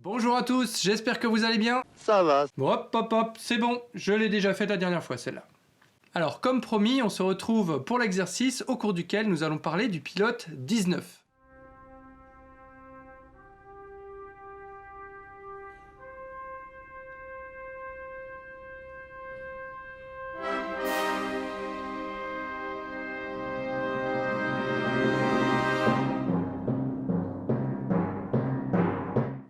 Bonjour à tous, j'espère que vous allez bien. Ça va. Bon hop hop hop, c'est bon, je l'ai déjà fait la dernière fois celle-là. Alors comme promis, on se retrouve pour l'exercice au cours duquel nous allons parler du pilote 19.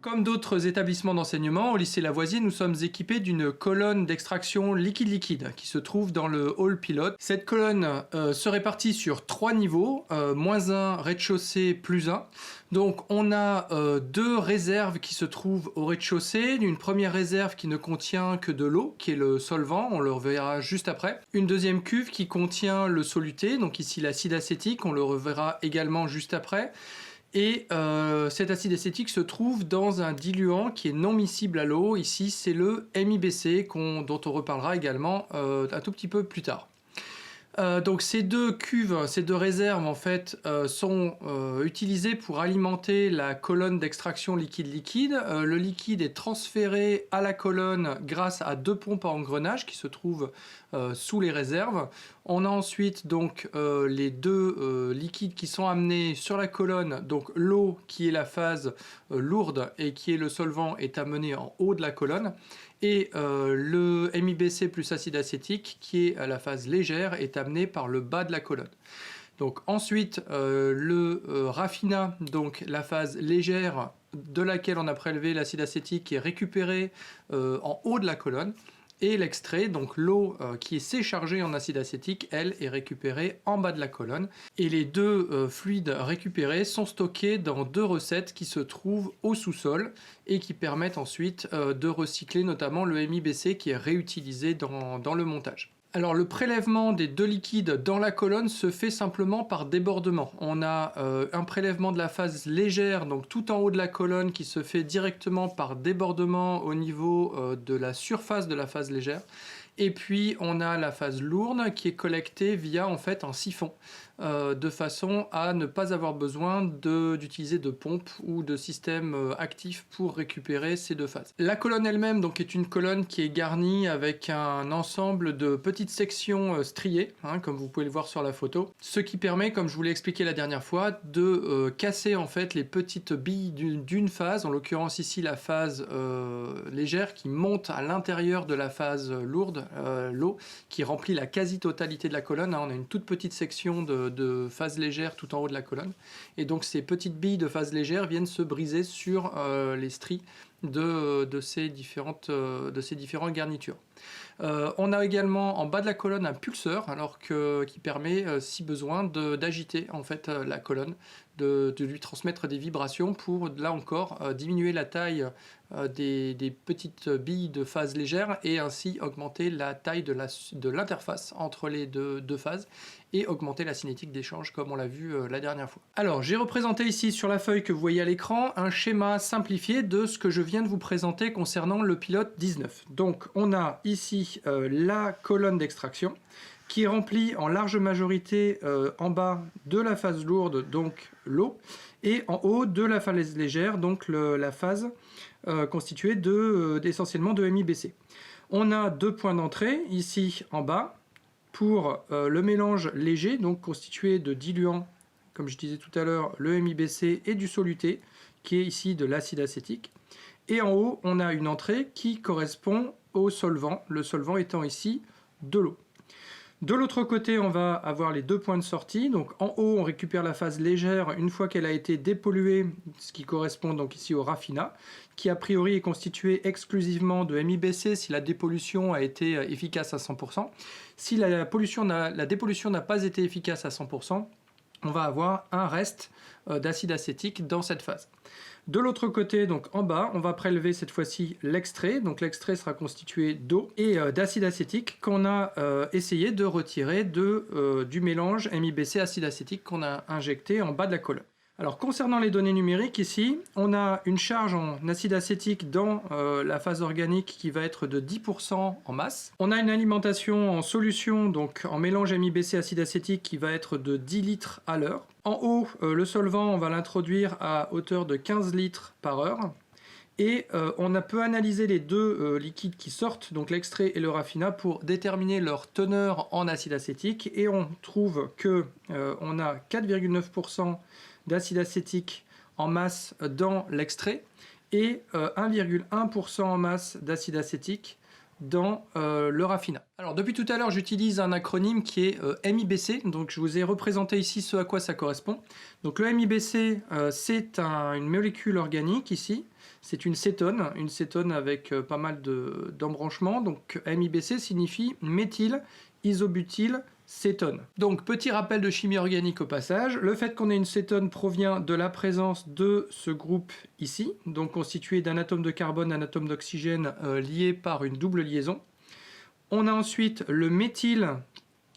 Comme d'autres établissements d'enseignement, au lycée Lavoisier, nous sommes équipés d'une colonne d'extraction liquide-liquide qui se trouve dans le hall pilote. Cette colonne se répartit sur 3 niveaux, -1, rez-de-chaussée, +1. Donc on a 2 réserves qui se trouvent au rez-de-chaussée. Une première réserve qui ne contient que de l'eau, qui est le solvant, on le reverra juste après. Une deuxième cuve qui contient le soluté, donc ici l'acide acétique, on le reverra également juste après. Et cet acide acétique se trouve dans un diluant qui est non miscible à l'eau. Ici, c'est le MIBC dont on reparlera également un tout petit peu plus tard. Donc ces deux cuves, ces deux réserves en fait sont utilisées pour alimenter la colonne d'extraction liquide-liquide. Le liquide est transféré à la colonne grâce à 2 pompes à engrenage qui se trouvent sous les réserves. On a ensuite donc les deux liquides qui sont amenés sur la colonne. Donc l'eau qui est la phase lourde et qui est le solvant est amené en haut de la colonne. Et le MIBC plus acide acétique, qui est à la phase légère, est amené par le bas de la colonne. Donc ensuite, le raffinat, donc la phase légère de laquelle on a prélevé l'acide acétique, est récupéré en haut de la colonne. Et l'extrait, donc l'eau qui est séchargée en acide acétique, elle est récupérée en bas de la colonne. Et les deux fluides récupérés sont stockés dans 2 recettes qui se trouvent au sous-sol et qui permettent ensuite de recycler notamment le MIBC qui est réutilisé dans le montage. Alors le prélèvement des 2 liquides dans la colonne se fait simplement par débordement. On a un prélèvement de la phase légère, donc tout en haut de la colonne, qui se fait directement par débordement au niveau de la surface de la phase légère. Et puis on a la phase lourde qui est collectée via en fait un siphon, de façon à ne pas avoir besoin d'utiliser de pompes ou de systèmes actifs pour récupérer ces 2 phases. La colonne elle-même donc est une colonne qui est garnie avec un ensemble de petites sections striées, comme vous pouvez le voir sur la photo, ce qui permet, comme je vous l'ai expliqué la dernière fois, de casser en fait les petites billes d'une phase, en l'occurrence ici la phase légère qui monte à l'intérieur de la phase lourde, l'eau qui remplit la quasi-totalité de la colonne. On a une toute petite section de phase légère tout en haut de la colonne. Et donc ces petites billes de phase légère viennent se briser sur les stries de ces différentes garnitures. On a également en bas de la colonne un pulseur qui permet, si besoin, d'agiter en fait la colonne, de lui transmettre des vibrations pour, là encore, diminuer la taille des petites billes de phase légère et ainsi augmenter la taille de l'interface entre les deux phases et augmenter la cinétique d'échange comme on l'a vu la dernière fois. Alors j'ai représenté ici sur la feuille que vous voyez à l'écran un schéma simplifié de ce que je viens de vous présenter concernant le pilote 19. Donc on a ici la colonne d'extraction qui est remplie en large majorité en bas de la phase lourde, donc l'eau, et en haut de la phase légère, donc la phase constituée essentiellement de MIBC. On a 2 points d'entrée, ici en bas, pour le mélange léger, donc constitué de diluants, comme je disais tout à l'heure, le MIBC et du soluté, qui est ici de l'acide acétique. Et en haut, on a une entrée qui correspond au solvant, le solvant étant ici de l'eau. De l'autre côté, on va avoir les 2 points de sortie. Donc en haut, on récupère la phase légère une fois qu'elle a été dépolluée, ce qui correspond donc ici au raffinat, qui a priori est constitué exclusivement de MIBC si la dépollution a été efficace à 100%. Si la dépollution n'a pas été efficace à 100%, on va avoir un reste d'acide acétique dans cette phase. De l'autre côté, donc en bas, on va prélever cette fois-ci l'extrait. Donc l'extrait sera constitué d'eau et d'acide acétique qu'on a essayé de retirer du mélange MIBC acide acétique qu'on a injecté en bas de la colonne. Alors concernant les données numériques ici, on a une charge en acide acétique dans la phase organique qui va être de 10% en masse. On a une alimentation en solution, donc en mélange MIBC acide acétique qui va être de 10 litres à l'heure. En haut, le solvant, on va l'introduire à hauteur de 15 litres par heure. Et peut analyser les deux liquides qui sortent, donc l'extrait et le raffinat, pour déterminer leur teneur en acide acétique. Et on trouve que on a 4,9% d'acide acétique en masse dans l'extrait et 1,1% en masse d'acide acétique dans le raffinat. Alors depuis tout à l'heure, j'utilise un acronyme qui est MIBC, donc je vous ai représenté ici ce à quoi ça correspond. Donc le MIBC, c'est une molécule organique ici, c'est une cétone avec pas mal d'embranchements. Donc MIBC signifie méthyl isobutyl cétone. Donc petit rappel de chimie organique au passage, le fait qu'on ait une cétone provient de la présence de ce groupe ici, donc constitué d'un atome de carbone, d'un atome d'oxygène lié par une double liaison. On a ensuite le méthyle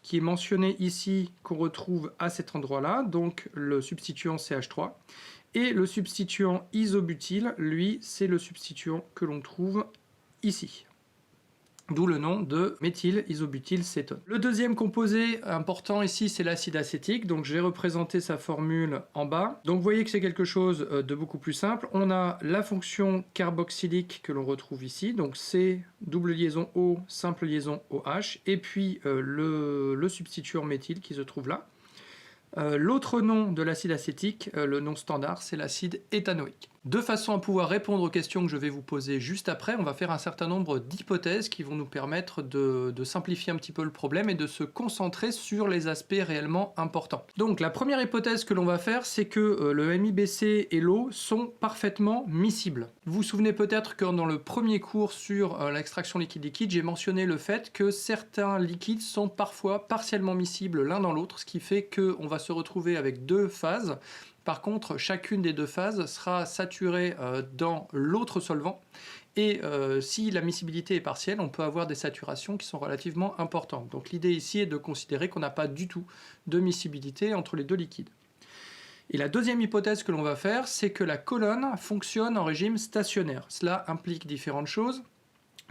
qui est mentionné ici, qu'on retrouve à cet endroit-là, donc le substituant CH3. Et le substituant isobutyl, lui, c'est le substituant que l'on trouve ici. D'où le nom de méthyl isobutyl cétone. Le deuxième composé important ici, c'est l'acide acétique. Donc j'ai représenté sa formule en bas. Donc vous voyez que c'est quelque chose de beaucoup plus simple. On a la fonction carboxylique que l'on retrouve ici. Donc C, double liaison O, simple liaison OH. Et puis le substituant méthyle qui se trouve là. L'autre nom de l'acide acétique, le nom standard, c'est l'acide éthanoïque. De façon à pouvoir répondre aux questions que je vais vous poser juste après, on va faire un certain nombre d'hypothèses qui vont nous permettre de simplifier un petit peu le problème et de se concentrer sur les aspects réellement importants. Donc la première hypothèse que l'on va faire, c'est que le MIBC et l'eau sont parfaitement miscibles. Vous vous souvenez peut-être que dans le premier cours sur l'extraction liquide-liquide, j'ai mentionné le fait que certains liquides sont parfois partiellement miscibles l'un dans l'autre, ce qui fait qu'on va se retrouver avec deux phases. Par contre, chacune des deux phases sera saturée dans l'autre solvant. Et si la miscibilité est partielle, on peut avoir des saturations qui sont relativement importantes. Donc l'idée ici est de considérer qu'on n'a pas du tout de miscibilité entre les deux liquides. Et la deuxième hypothèse que l'on va faire, c'est que la colonne fonctionne en régime stationnaire. Cela implique différentes choses.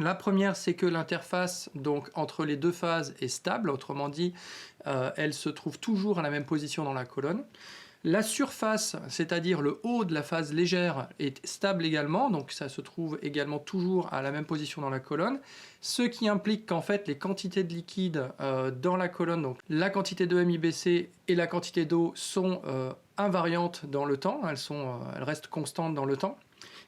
La première, c'est que l'interface donc entre les deux phases est stable, autrement dit, elle se trouve toujours à la même position dans la colonne. La surface, c'est-à-dire le haut de la phase légère, est stable également, donc ça se trouve également toujours à la même position dans la colonne, ce qui implique qu'en fait les quantités de liquide dans la colonne, donc la quantité de MIBC et la quantité d'eau sont invariantes dans le temps, elles restent constantes dans le temps.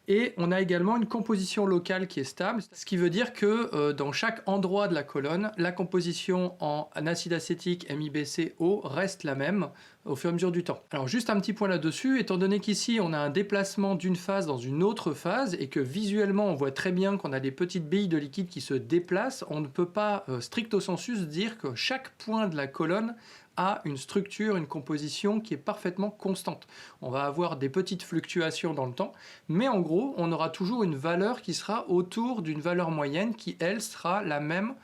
Et on a également une composition locale qui est stable, ce qui veut dire que dans chaque endroit de la colonne, la composition en acide acétique MIBC-O reste la même au fur et à mesure du temps. Alors juste un petit point là-dessus, étant donné qu'ici on a un déplacement d'une phase dans une autre phase et que visuellement on voit très bien qu'on a des petites billes de liquide qui se déplacent, on ne peut pas stricto sensu dire que chaque point de la colonne a une structure, une composition qui est parfaitement constante. On va avoir des petites fluctuations dans le temps, mais en gros, on aura toujours une valeur qui sera autour d'une valeur moyenne qui, elle, sera la même,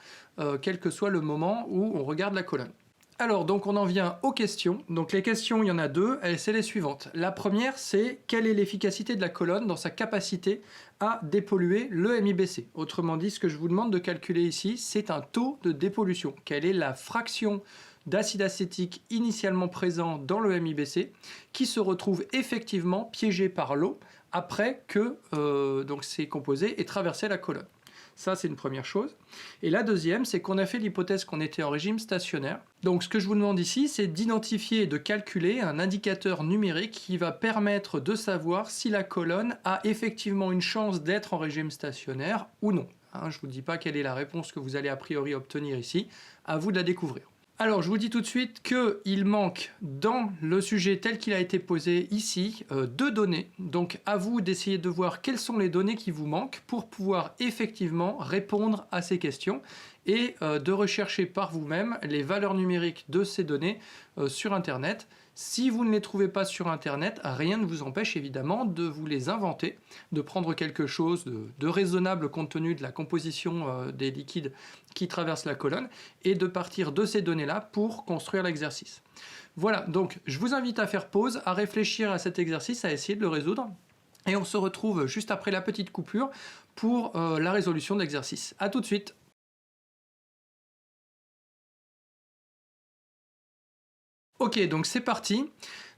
quel que soit le moment où on regarde la colonne. Alors, donc on en vient aux questions. Donc les questions, il y en a deux, et c'est les suivantes. La première, c'est quelle est l'efficacité de la colonne dans sa capacité à dépolluer le MIBC. Autrement dit, ce que je vous demande de calculer ici, c'est un taux de dépollution. Quelle est la fraction d'acide acétique initialement présent dans le MIBC qui se retrouve effectivement piégé par l'eau après que donc ces composés aient traversé la colonne. Ça, c'est une première chose. Et la deuxième, c'est qu'on a fait l'hypothèse qu'on était en régime stationnaire. Donc ce que je vous demande ici, c'est d'identifier et de calculer un indicateur numérique qui va permettre de savoir si la colonne a effectivement une chance d'être en régime stationnaire ou non. Je ne vous dis pas quelle est la réponse que vous allez a priori obtenir ici. À vous de la découvrir. Alors, je vous dis tout de suite qu'il manque dans le sujet tel qu'il a été posé ici deux données. Donc, à vous d'essayer de voir quelles sont les données qui vous manquent pour pouvoir effectivement répondre à ces questions et de rechercher par vous-même les valeurs numériques de ces données sur Internet. Si vous ne les trouvez pas sur Internet, rien ne vous empêche évidemment de vous les inventer, de prendre quelque chose de raisonnable compte tenu de la composition des liquides qui traversent la colonne et de partir de ces données-là pour construire l'exercice. Voilà, donc je vous invite à faire pause, à réfléchir à cet exercice, à essayer de le résoudre. Et on se retrouve juste après la petite coupure pour la résolution de l'exercice. A tout de suite. Ok, donc c'est parti.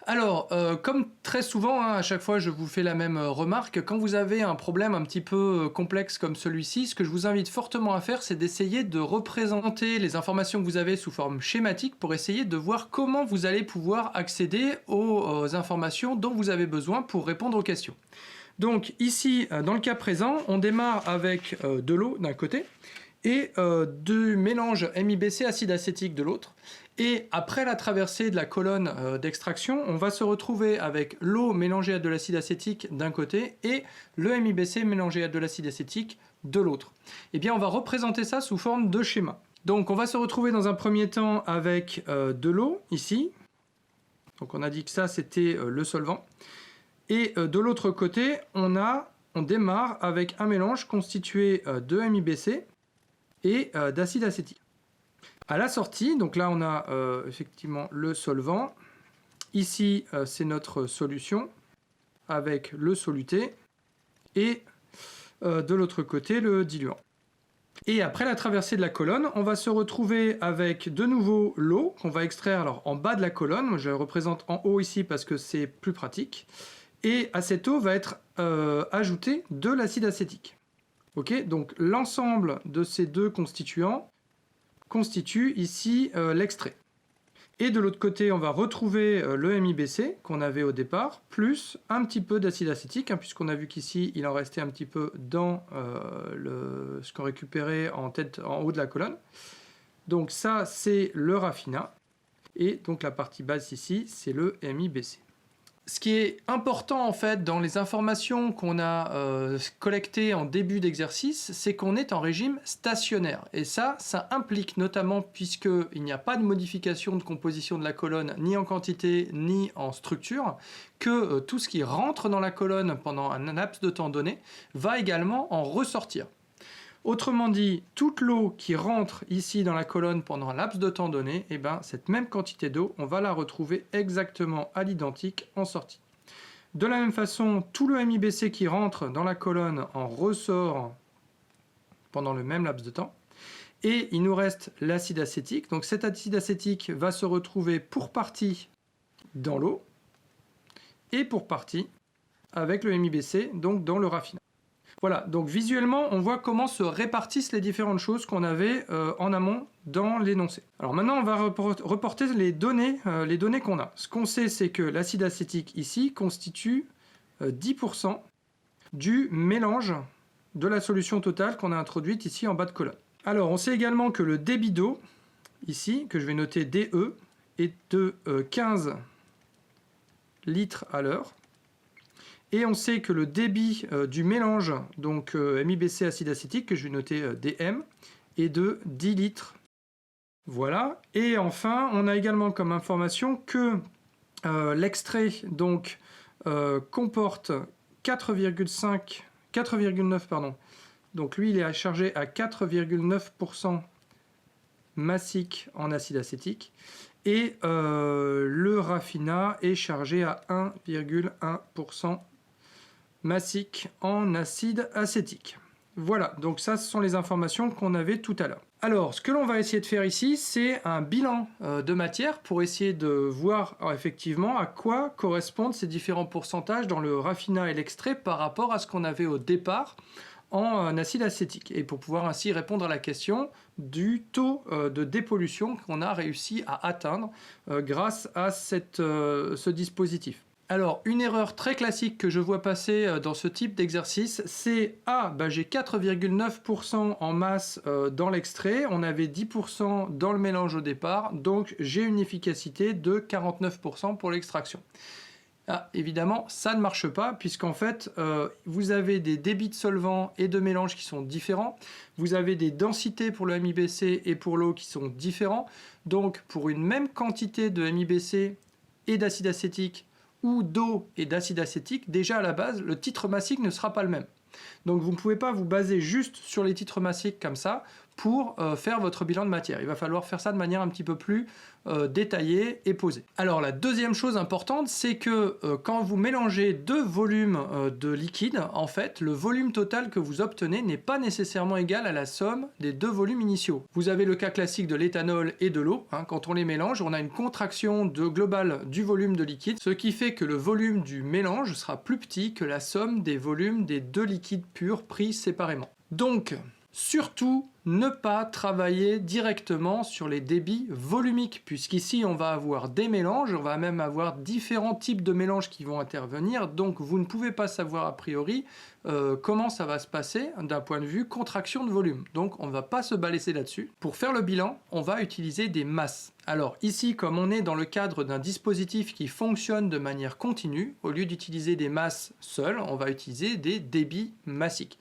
Alors, comme très souvent, hein, à chaque fois je vous fais la même remarque, quand vous avez un problème un petit peu complexe comme celui-ci, ce que je vous invite fortement à faire, c'est d'essayer de représenter les informations que vous avez sous forme schématique pour essayer de voir comment vous allez pouvoir accéder aux informations dont vous avez besoin pour répondre aux questions. Donc ici, dans le cas présent, on démarre avec de l'eau d'un côté et du mélange MIBC acide acétique de l'autre. Et après la traversée de la colonne d'extraction, on va se retrouver avec l'eau mélangée à de l'acide acétique d'un côté et le MIBC mélangé à de l'acide acétique de l'autre. Eh bien, on va représenter ça sous forme de schéma. Donc, on va se retrouver dans un premier temps avec de l'eau, ici. Donc, on a dit que ça, c'était le solvant. Et de l'autre côté, on démarre avec un mélange constitué de MIBC et d'acide acétique. À la sortie, donc là on a effectivement le solvant. Ici c'est notre solution avec le soluté et de l'autre côté le diluant. Et après la traversée de la colonne, on va se retrouver avec de nouveau l'eau qu'on va extraire alors en bas de la colonne. Moi, je la représente en haut ici parce que c'est plus pratique. Et à cette eau va être ajouté de l'acide acétique. Ok, donc l'ensemble de ces deux constituants constitue ici l'extrait. Et de l'autre côté, on va retrouver le MIBC qu'on avait au départ, plus un petit peu d'acide acétique, hein, puisqu'on a vu qu'ici, il en restait un petit peu dans ce qu'on récupérait en haut de la colonne. Donc ça, c'est le raffinat. Et donc la partie basse ici, c'est le MIBC. Ce qui est important en fait dans les informations qu'on a collectées en début d'exercice, c'est qu'on est en régime stationnaire. Et ça implique notamment, puisqu'il n'y a pas de modification de composition de la colonne, ni en quantité, ni en structure, que tout ce qui rentre dans la colonne pendant un laps de temps donné va également en ressortir. Autrement dit, toute l'eau qui rentre ici dans la colonne pendant un laps de temps donné, eh ben, cette même quantité d'eau, on va la retrouver exactement à l'identique en sortie. De la même façon, tout le MIBC qui rentre dans la colonne en ressort pendant le même laps de temps. Et il nous reste l'acide acétique. Donc cet acide acétique va se retrouver pour partie dans l'eau et pour partie avec le MIBC, donc dans le raffinat. Voilà, donc visuellement, on voit comment se répartissent les différentes choses qu'on avait en amont dans l'énoncé. Alors maintenant, on va reporter les données qu'on a. Ce qu'on sait, c'est que l'acide acétique ici constitue 10% du mélange de la solution totale qu'on a introduite ici en bas de colonne. Alors, on sait également que le débit d'eau, ici, que je vais noter DE, est de 15 litres à l'heure. Et on sait que le débit du mélange, donc MIBC acide acétique, que je vais noter DM, est de 10 litres. Voilà. Et enfin, on a également comme information que l'extrait donc comporte 4,9 pardon. Donc lui, il est chargé à 4,9% massique en acide acétique. Et le raffinat est chargé à 1,1% massique en acide acétique. Voilà, donc ça, ce sont les informations qu'on avait tout à l'heure. Alors, ce que l'on va essayer de faire ici, c'est un bilan de matière pour essayer de voir effectivement à quoi correspondent ces différents pourcentages dans le raffinat et l'extrait par rapport à ce qu'on avait au départ en acide acétique, et pour pouvoir ainsi répondre à la question du taux de dépollution qu'on a réussi à atteindre grâce à ce dispositif. Alors, une erreur très classique que je vois passer dans ce type d'exercice, c'est « Ah, bah, j'ai 4,9% en masse dans l'extrait, on avait 10% dans le mélange au départ, donc j'ai une efficacité de 49% pour l'extraction. » Ah, évidemment, ça ne marche pas, puisqu'en fait, vous avez des débits de solvants et de mélange qui sont différents, vous avez des densités pour le MIBC et pour l'eau qui sont différents, donc pour une même quantité de MIBC et d'acide acétique, ou d'eau et d'acide acétique, déjà à la base, le titre massique ne sera pas le même. Donc vous ne pouvez pas vous baser juste sur les titres massiques comme ça pour faire votre bilan de matière. Il va falloir faire ça de manière un petit peu plus détaillée et posée. Alors la deuxième chose importante, c'est que quand vous mélangez deux volumes de liquide, en fait, le volume total que vous obtenez n'est pas nécessairement égal à la somme des deux volumes initiaux. Vous avez le cas classique de l'éthanol et de l'eau. Quand on les mélange, on a une contraction globale du volume de liquide, ce qui fait que le volume du mélange sera plus petit que la somme des volumes des deux liquides purs pris séparément. Donc, surtout, ne pas travailler directement sur les débits volumiques, puisqu'ici on va avoir des mélanges, on va même avoir différents types de mélanges qui vont intervenir, donc vous ne pouvez pas savoir a priori comment ça va se passer d'un point de vue contraction de volume. Donc on ne va pas se balayer là-dessus. Pour faire le bilan, on va utiliser des masses. Alors ici, comme on est dans le cadre d'un dispositif qui fonctionne de manière continue, au lieu d'utiliser des masses seules, on va utiliser des débits massiques.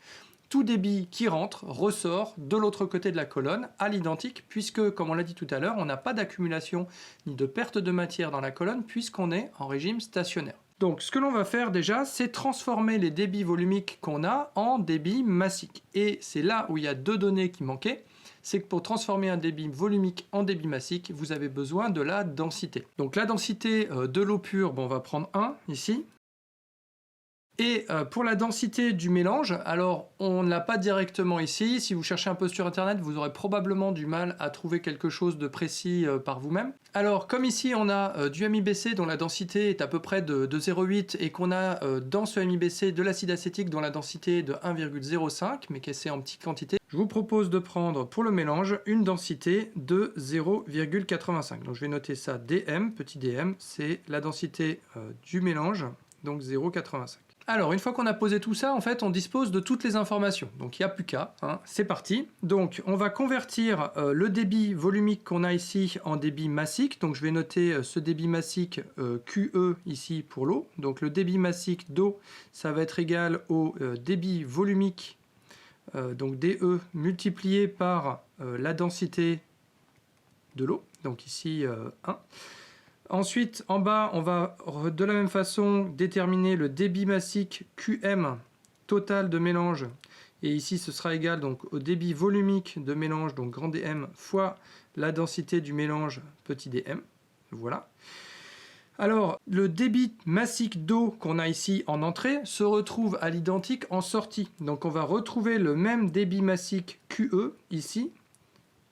Tout débit qui rentre ressort de l'autre côté de la colonne à l'identique, puisque, comme on l'a dit tout à l'heure, on n'a pas d'accumulation ni de perte de matière dans la colonne, puisqu'on est en régime stationnaire. Donc ce que l'on va faire déjà, c'est transformer les débits volumiques qu'on a en débits massiques. Et c'est là où il y a deux données qui manquaient, c'est que pour transformer un débit volumique en débit massique, vous avez besoin de la densité. Donc la densité de l'eau pure, bon, on va prendre 1 ici. Et pour la densité du mélange, alors on ne l'a pas directement ici. Si vous cherchez un peu sur internet, vous aurez probablement du mal à trouver quelque chose de précis par vous-même. Alors comme ici on a du MIBC dont la densité est à peu près de 0,8 et qu'on a dans ce MIBC de l'acide acétique dont la densité est de 1,05 mais qui est en petite quantité, je vous propose de prendre pour le mélange une densité de 0,85. Donc je vais noter ça dm, petit dm, c'est la densité du mélange, donc 0,85. Alors, une fois qu'on a posé tout ça, en fait, on dispose de toutes les informations. Donc, il n'y a plus qu'à, c'est parti. Donc, on va convertir le débit volumique qu'on a ici en débit massique. Donc, je vais noter ce débit massique QE ici pour l'eau. Donc, le débit massique d'eau, ça va être égal au débit volumique, donc DE, multiplié par la densité de l'eau. Donc, ici, 1. Ensuite, en bas, on va de la même façon déterminer le débit massique QM total de mélange. Et ici, ce sera égal donc au débit volumique de mélange, donc grand DM, fois la densité du mélange, petit dm. Voilà. Alors, le débit massique d'eau qu'on a ici en entrée se retrouve à l'identique en sortie. Donc, on va retrouver le même débit massique QE ici,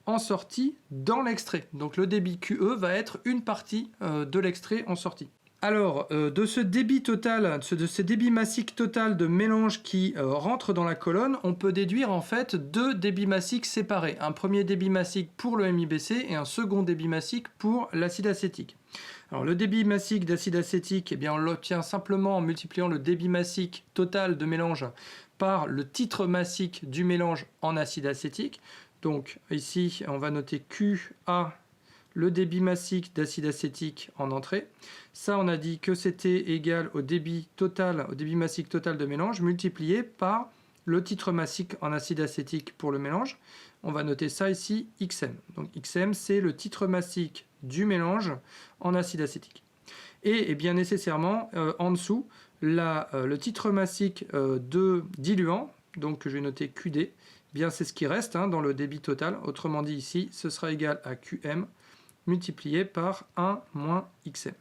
en sortie dans l'extrait. Donc le débit QE va être une partie de l'extrait en sortie. Alors, de ce débit total, de ce débit massique total de mélange qui rentre dans la colonne, on peut déduire en fait deux débits massiques séparés. Un premier débit massique pour le MIBC et un second débit massique pour l'acide acétique. Alors le débit massique d'acide acétique, eh bien, on l'obtient simplement en multipliant le débit massique total de mélange par le titre massique du mélange en acide acétique. Donc ici, on va noter QA, le débit massique d'acide acétique en entrée. Ça, on a dit que c'était égal au débit massique total de mélange, multiplié par le titre massique en acide acétique pour le mélange. On va noter ça ici, XM. Donc XM, c'est le titre massique du mélange en acide acétique. Et bien nécessairement, en dessous, le titre massique de diluant, donc je vais noter QD, bien c'est ce qui reste dans le débit total. Autrement dit ici, ce sera égal à QM multiplié par 1 moins XM.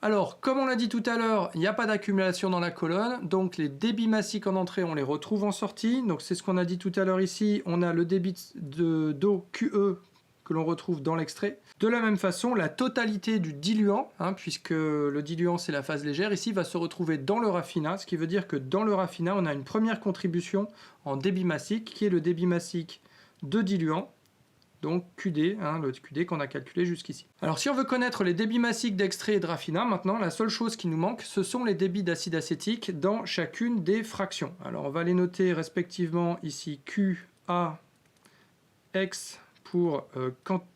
Alors, comme on l'a dit tout à l'heure, il n'y a pas d'accumulation dans la colonne, donc les débits massiques en entrée, on les retrouve en sortie. Donc c'est ce qu'on a dit tout à l'heure ici, on a le débit d'eau QE que l'on retrouve dans l'extrait. De la même façon, la totalité du diluant, puisque le diluant c'est la phase légère, ici va se retrouver dans le raffinat, ce qui veut dire que dans le raffinat, on a une première contribution en débit massique, qui est le débit massique de diluant, donc QD, le QD qu'on a calculé jusqu'ici. Alors si on veut connaître les débits massiques d'extrait et de raffinat, maintenant la seule chose qui nous manque, ce sont les débits d'acide acétique dans chacune des fractions. Alors on va les noter respectivement ici QA, X, pour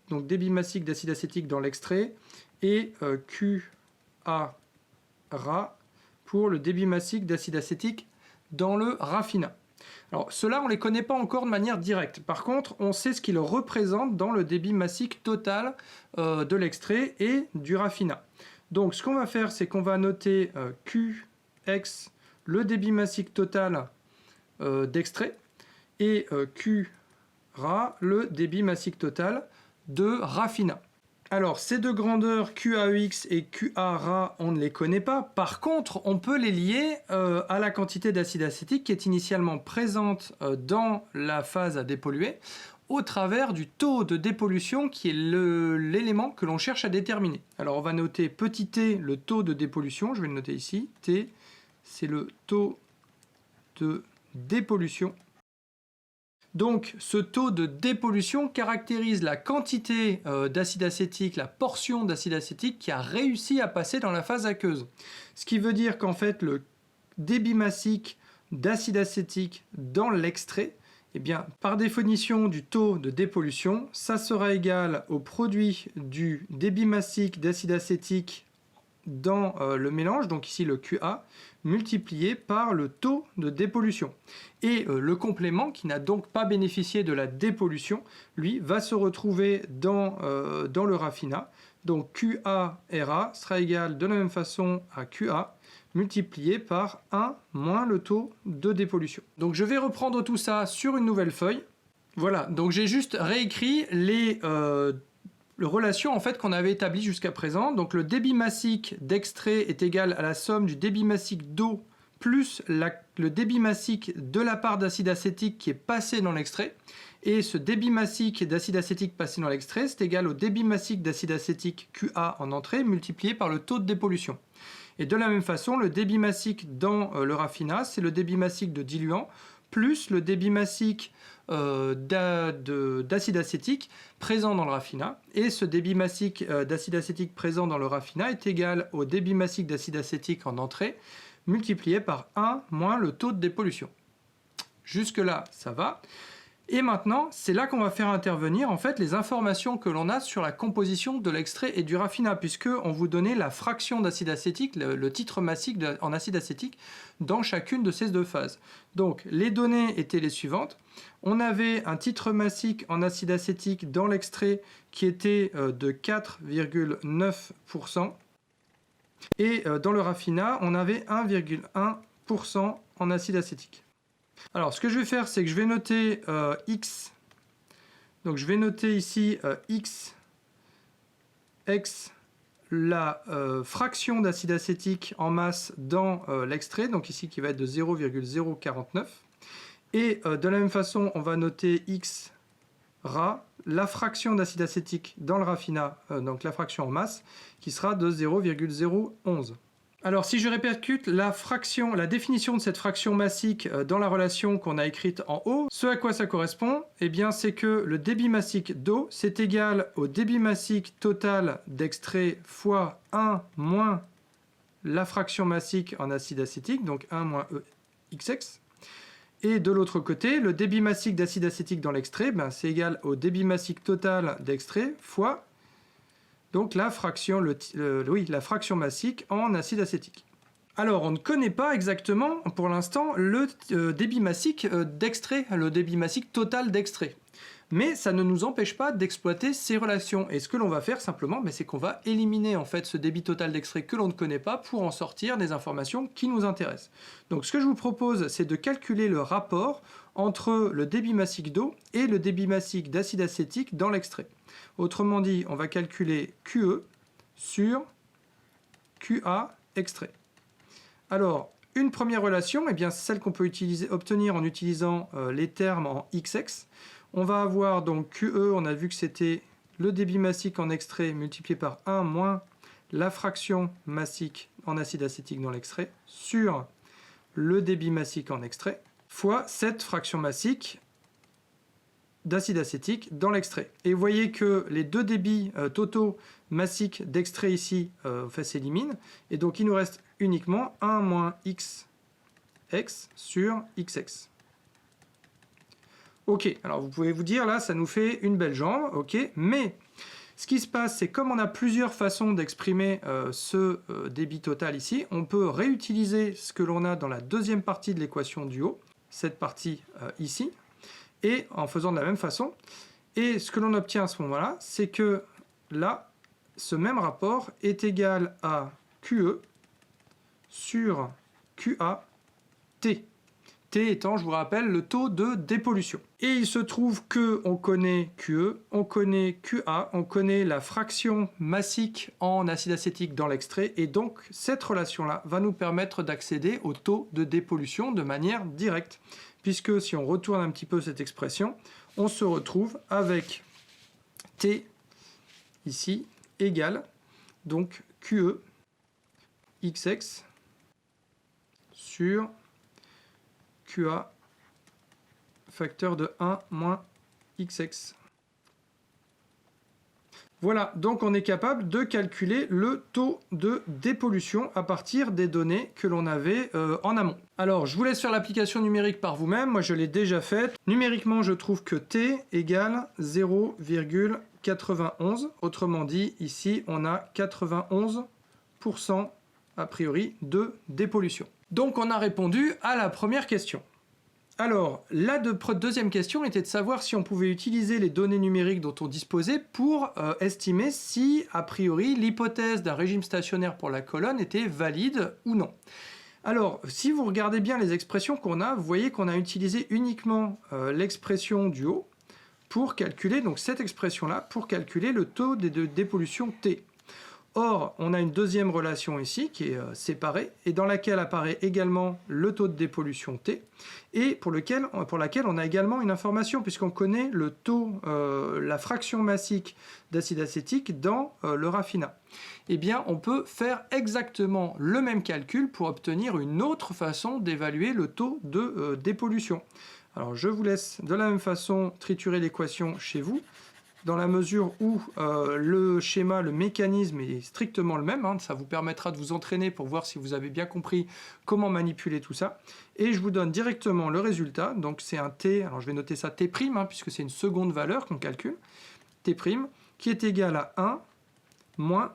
donc débit massique d'acide acétique dans l'extrait et QA Ra pour le débit massique d'acide acétique dans le raffinat. Alors ceux-là, on ne les connaît pas encore de manière directe. Par contre, on sait ce qu'ils représentent dans le débit massique total de l'extrait et du raffinat. Donc ce qu'on va faire, c'est qu'on va noter QX, le débit massique total d'extrait, et QRA, le débit massique total de raffinat. Alors, ces deux grandeurs, QAEX et QARA, on ne les connaît pas. Par contre, on peut les lier à la quantité d'acide acétique qui est initialement présente dans la phase à dépolluer au travers du taux de dépollution qui est l'élément que l'on cherche à déterminer. Alors, on va noter petit t, le taux de dépollution. Je vais le noter ici. T, c'est le taux de dépollution. Donc, ce taux de dépollution caractérise la quantité d'acide acétique, la portion d'acide acétique qui a réussi à passer dans la phase aqueuse. Ce qui veut dire qu'en fait, le débit massique d'acide acétique dans l'extrait, eh bien, par définition du taux de dépollution, ça sera égal au produit du débit massique d'acide acétique dans le mélange, donc ici le QA, multiplié par le taux de dépollution. Et le complément, qui n'a donc pas bénéficié de la dépollution, lui, va se retrouver dans le raffinat. Donc QARA sera égal de la même façon à QA, multiplié par 1 moins le taux de dépollution. Donc je vais reprendre tout ça sur une nouvelle feuille. Voilà, donc j'ai juste réécrit les relation en fait qu'on avait établie jusqu'à présent. Donc le débit massique d'extrait est égal à la somme du débit massique d'eau plus le débit massique de la part d'acide acétique qui est passé dans l'extrait. Et ce débit massique d'acide acétique passé dans l'extrait, c'est égal au débit massique d'acide acétique QA en entrée multiplié par le taux de dépollution. Et de la même façon, le débit massique dans le raffinat, c'est le débit massique de diluant plus le débit massique d'acide acétique présent dans le raffinat. Et ce débit massique d'acide acétique présent dans le raffinat est égal au débit massique d'acide acétique en entrée multiplié par 1 moins le taux de dépollution. Jusque-là, ça va. Et maintenant, c'est là qu'on va faire intervenir en fait les informations que l'on a sur la composition de l'extrait et du raffinat, puisque on vous donnait la fraction d'acide acétique, le titre massique en acide acétique dans chacune de ces deux phases. Donc les données étaient les suivantes. On avait un titre massique en acide acétique dans l'extrait qui était de 4,9%. Et dans le raffinat, on avait 1,1% en acide acétique. Alors, ce que je vais faire, c'est que je vais noter X. Donc, je vais noter ici X la fraction d'acide acétique en masse dans l'extrait, donc ici qui va être de 0,049. Et de la même façon, on va noter X Ra, la fraction d'acide acétique dans le raffinat, donc la fraction en masse, qui sera de 0,011. Alors si je répercute la définition de cette fraction massique dans la relation qu'on a écrite en haut, ce à quoi ça correspond, eh bien c'est que le débit massique d'eau, c'est égal au débit massique total d'extrait fois 1 moins la fraction massique en acide acétique, donc 1 moins XX. Et de l'autre côté, le débit massique d'acide acétique dans l'extrait, ben, c'est égal au débit massique total d'extrait fois donc la fraction, la fraction massique en acide acétique. Alors, on ne connaît pas exactement, pour l'instant, le débit massique d'extrait, le débit massique total d'extrait. Mais ça ne nous empêche pas d'exploiter ces relations. Et ce que l'on va faire simplement, c'est qu'on va éliminer en fait ce débit total d'extrait que l'on ne connaît pas pour en sortir des informations qui nous intéressent. Donc ce que je vous propose, c'est de calculer le rapport entre le débit massique d'eau et le débit massique d'acide acétique dans l'extrait. Autrement dit, on va calculer QE sur QA extrait. Alors, une première relation, eh bien, c'est celle qu'on peut obtenir en utilisant les termes en XX. On va avoir donc QE, on a vu que c'était le débit massique en extrait multiplié par 1 moins la fraction massique en acide acétique dans l'extrait sur le débit massique en extrait fois cette fraction massique d'acide acétique dans l'extrait. Et vous voyez que les deux débits totaux massiques d'extrait ici s'éliminent. Et donc il nous reste uniquement 1 moins XX sur XX. Ok, alors vous pouvez vous dire, là, ça nous fait une belle jambe, ok, mais ce qui se passe, c'est comme on a plusieurs façons d'exprimer ce débit total ici, on peut réutiliser ce que l'on a dans la deuxième partie de l'équation du haut, cette partie ici, et en faisant de la même façon. Et ce que l'on obtient à ce moment-là, c'est que là, ce même rapport est égal à QE sur QA T. T étant, je vous rappelle, le taux de dépollution. Et il se trouve que on connaît QE, on connaît QA, on connaît la fraction massique en acide acétique dans l'extrait, et donc cette relation-là va nous permettre d'accéder au taux de dépollution de manière directe. Puisque si on retourne un petit peu cette expression, on se retrouve avec T ici égale donc QE XX sur QA facteur de 1 moins XX. Voilà, donc on est capable de calculer le taux de dépollution à partir des données que l'on avait en amont. Alors, je vous laisse faire l'application numérique par vous-même, moi je l'ai déjà faite. Numériquement, je trouve que T égale 0,91. Autrement dit, ici, on a 91% a priori de dépollution. Donc on a répondu à la première question. Alors, la deuxième question était de savoir si on pouvait utiliser les données numériques dont on disposait pour estimer si, a priori, l'hypothèse d'un régime stationnaire pour la colonne était valide ou non. Alors, si vous regardez bien les expressions qu'on a, vous voyez qu'on a utilisé uniquement l'expression du haut pour calculer, donc cette expression-là, pour calculer le taux de dépollution T. Or, on a une deuxième relation ici qui est séparée et dans laquelle apparaît également le taux de dépollution T et pour laquelle on a également une information puisqu'on connaît le taux, la fraction massique d'acide acétique dans le raffinat. Eh bien, on peut faire exactement le même calcul pour obtenir une autre façon d'évaluer le taux de dépollution. Alors, je vous laisse de la même façon triturer l'équation chez vous. Dans la mesure où le schéma, le mécanisme est strictement le même, hein, ça vous permettra de vous entraîner pour voir si vous avez bien compris comment manipuler tout ça. Et je vous donne directement le résultat, donc c'est un T, alors je vais noter ça T', hein, puisque c'est une seconde valeur qu'on calcule, T', qui est égal à 1 moins,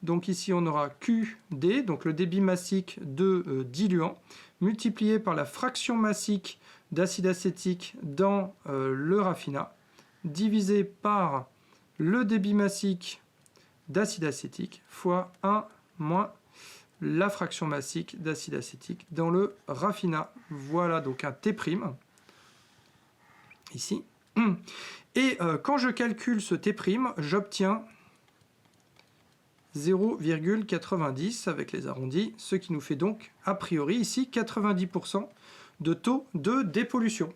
donc ici on aura QD, donc le débit massique de diluant, multiplié par la fraction massique d'acide acétique dans le raffinat, divisé par le débit massique d'acide acétique fois 1 moins la fraction massique d'acide acétique dans le raffinat. Voilà donc un T' ici. Et quand je calcule ce T', j'obtiens 0,90 avec les arrondis, ce qui nous fait donc a priori ici 90% de taux de dépollution.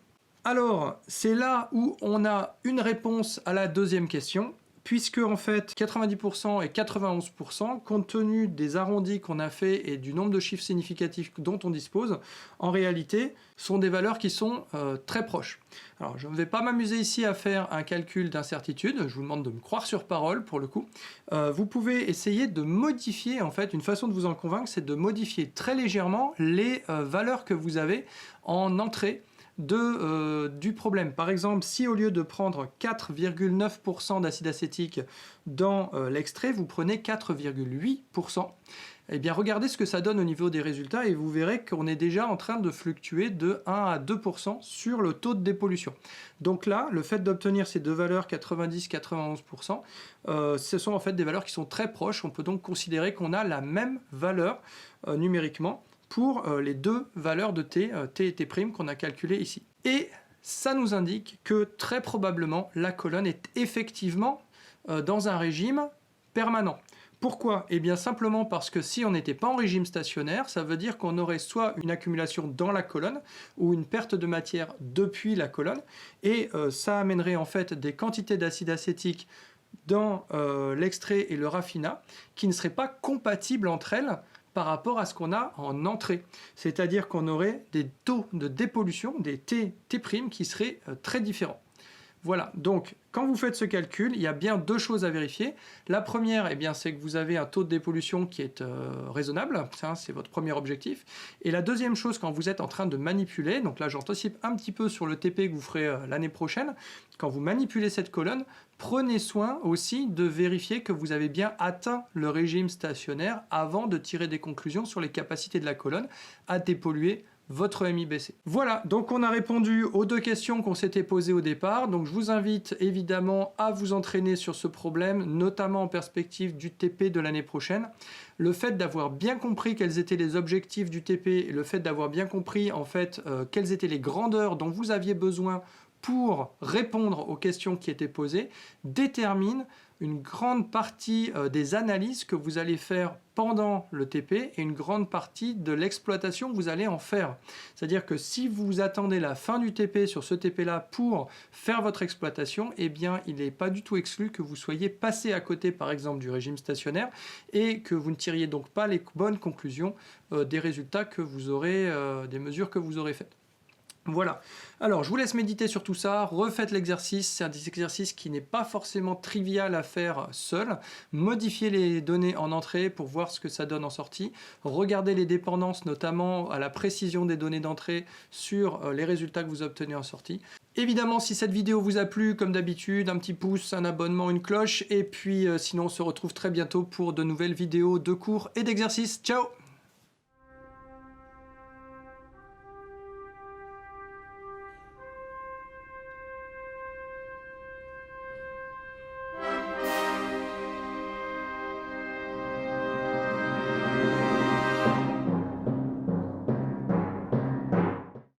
Alors, c'est là où on a une réponse à la deuxième question, puisque en fait 90% et 91%, compte tenu des arrondis qu'on a fait et du nombre de chiffres significatifs dont on dispose, en réalité, sont des valeurs qui sont très proches. Alors, je ne vais pas m'amuser ici à faire un calcul d'incertitude, je vous demande de me croire sur parole pour le coup. Vous pouvez essayer de modifier, en fait, une façon de vous en convaincre, c'est de modifier très légèrement les valeurs que vous avez en entrée du problème. Par exemple, si au lieu de prendre 4,9% d'acide acétique dans l'extrait, vous prenez 4,8%, eh bien regardez ce que ça donne au niveau des résultats et vous verrez qu'on est déjà en train de fluctuer de 1 à 2% sur le taux de dépollution. Donc là, le fait d'obtenir ces deux valeurs 90-91%, ce sont en fait des valeurs qui sont très proches. On peut donc considérer qu'on a la même valeur numériquement pour les deux valeurs de T, T et T' qu'on a calculées ici. Et ça nous indique que très probablement la colonne est effectivement dans un régime permanent. Pourquoi? Eh bien simplement parce que si on n'était pas en régime stationnaire, ça veut dire qu'on aurait soit une accumulation dans la colonne ou une perte de matière depuis la colonne et ça amènerait en fait des quantités d'acide acétique dans l'extrait et le raffinat qui ne seraient pas compatibles entre elles par rapport à ce qu'on a en entrée. C'est-à-dire qu'on aurait des taux de dépollution, des T' qui seraient très différents. Voilà, donc quand vous faites ce calcul, il y a bien deux choses à vérifier. La première, eh bien, c'est que vous avez un taux de dépollution qui est raisonnable, ça, c'est votre premier objectif. Et la deuxième chose, quand vous êtes en train de manipuler, donc là j'anticipe un petit peu sur le TP que vous ferez l'année prochaine, quand vous manipulez cette colonne, prenez soin aussi de vérifier que vous avez bien atteint le régime stationnaire avant de tirer des conclusions sur les capacités de la colonne à dépolluer votre MIBC. Voilà, donc on a répondu aux 2 questions qu'on s'était posées au départ. Donc je vous invite évidemment à vous entraîner sur ce problème, notamment en perspective du TP de l'année prochaine. Le fait d'avoir bien compris quels étaient les objectifs du TP et le fait d'avoir bien compris en fait quelles étaient les grandeurs dont vous aviez besoin pour répondre aux questions qui étaient posées détermine une grande partie des analyses que vous allez faire pendant le TP et une grande partie de l'exploitation que vous allez en faire. C'est-à-dire que si vous attendez la fin du TP sur ce TP-là pour faire votre exploitation, eh bien, il n'est pas du tout exclu que vous soyez passé à côté, par exemple, du régime stationnaire et que vous ne tiriez donc pas les bonnes conclusions des résultats que vous aurez, des mesures que vous aurez faites. Voilà, alors je vous laisse méditer sur tout ça, refaites l'exercice, c'est un exercice qui n'est pas forcément trivial à faire seul, modifiez les données en entrée pour voir ce que ça donne en sortie, regardez les dépendances notamment à la précision des données d'entrée sur les résultats que vous obtenez en sortie. Évidemment, si cette vidéo vous a plu, comme d'habitude, un petit pouce, un abonnement, une cloche, et puis sinon on se retrouve très bientôt pour de nouvelles vidéos de cours et d'exercices. Ciao!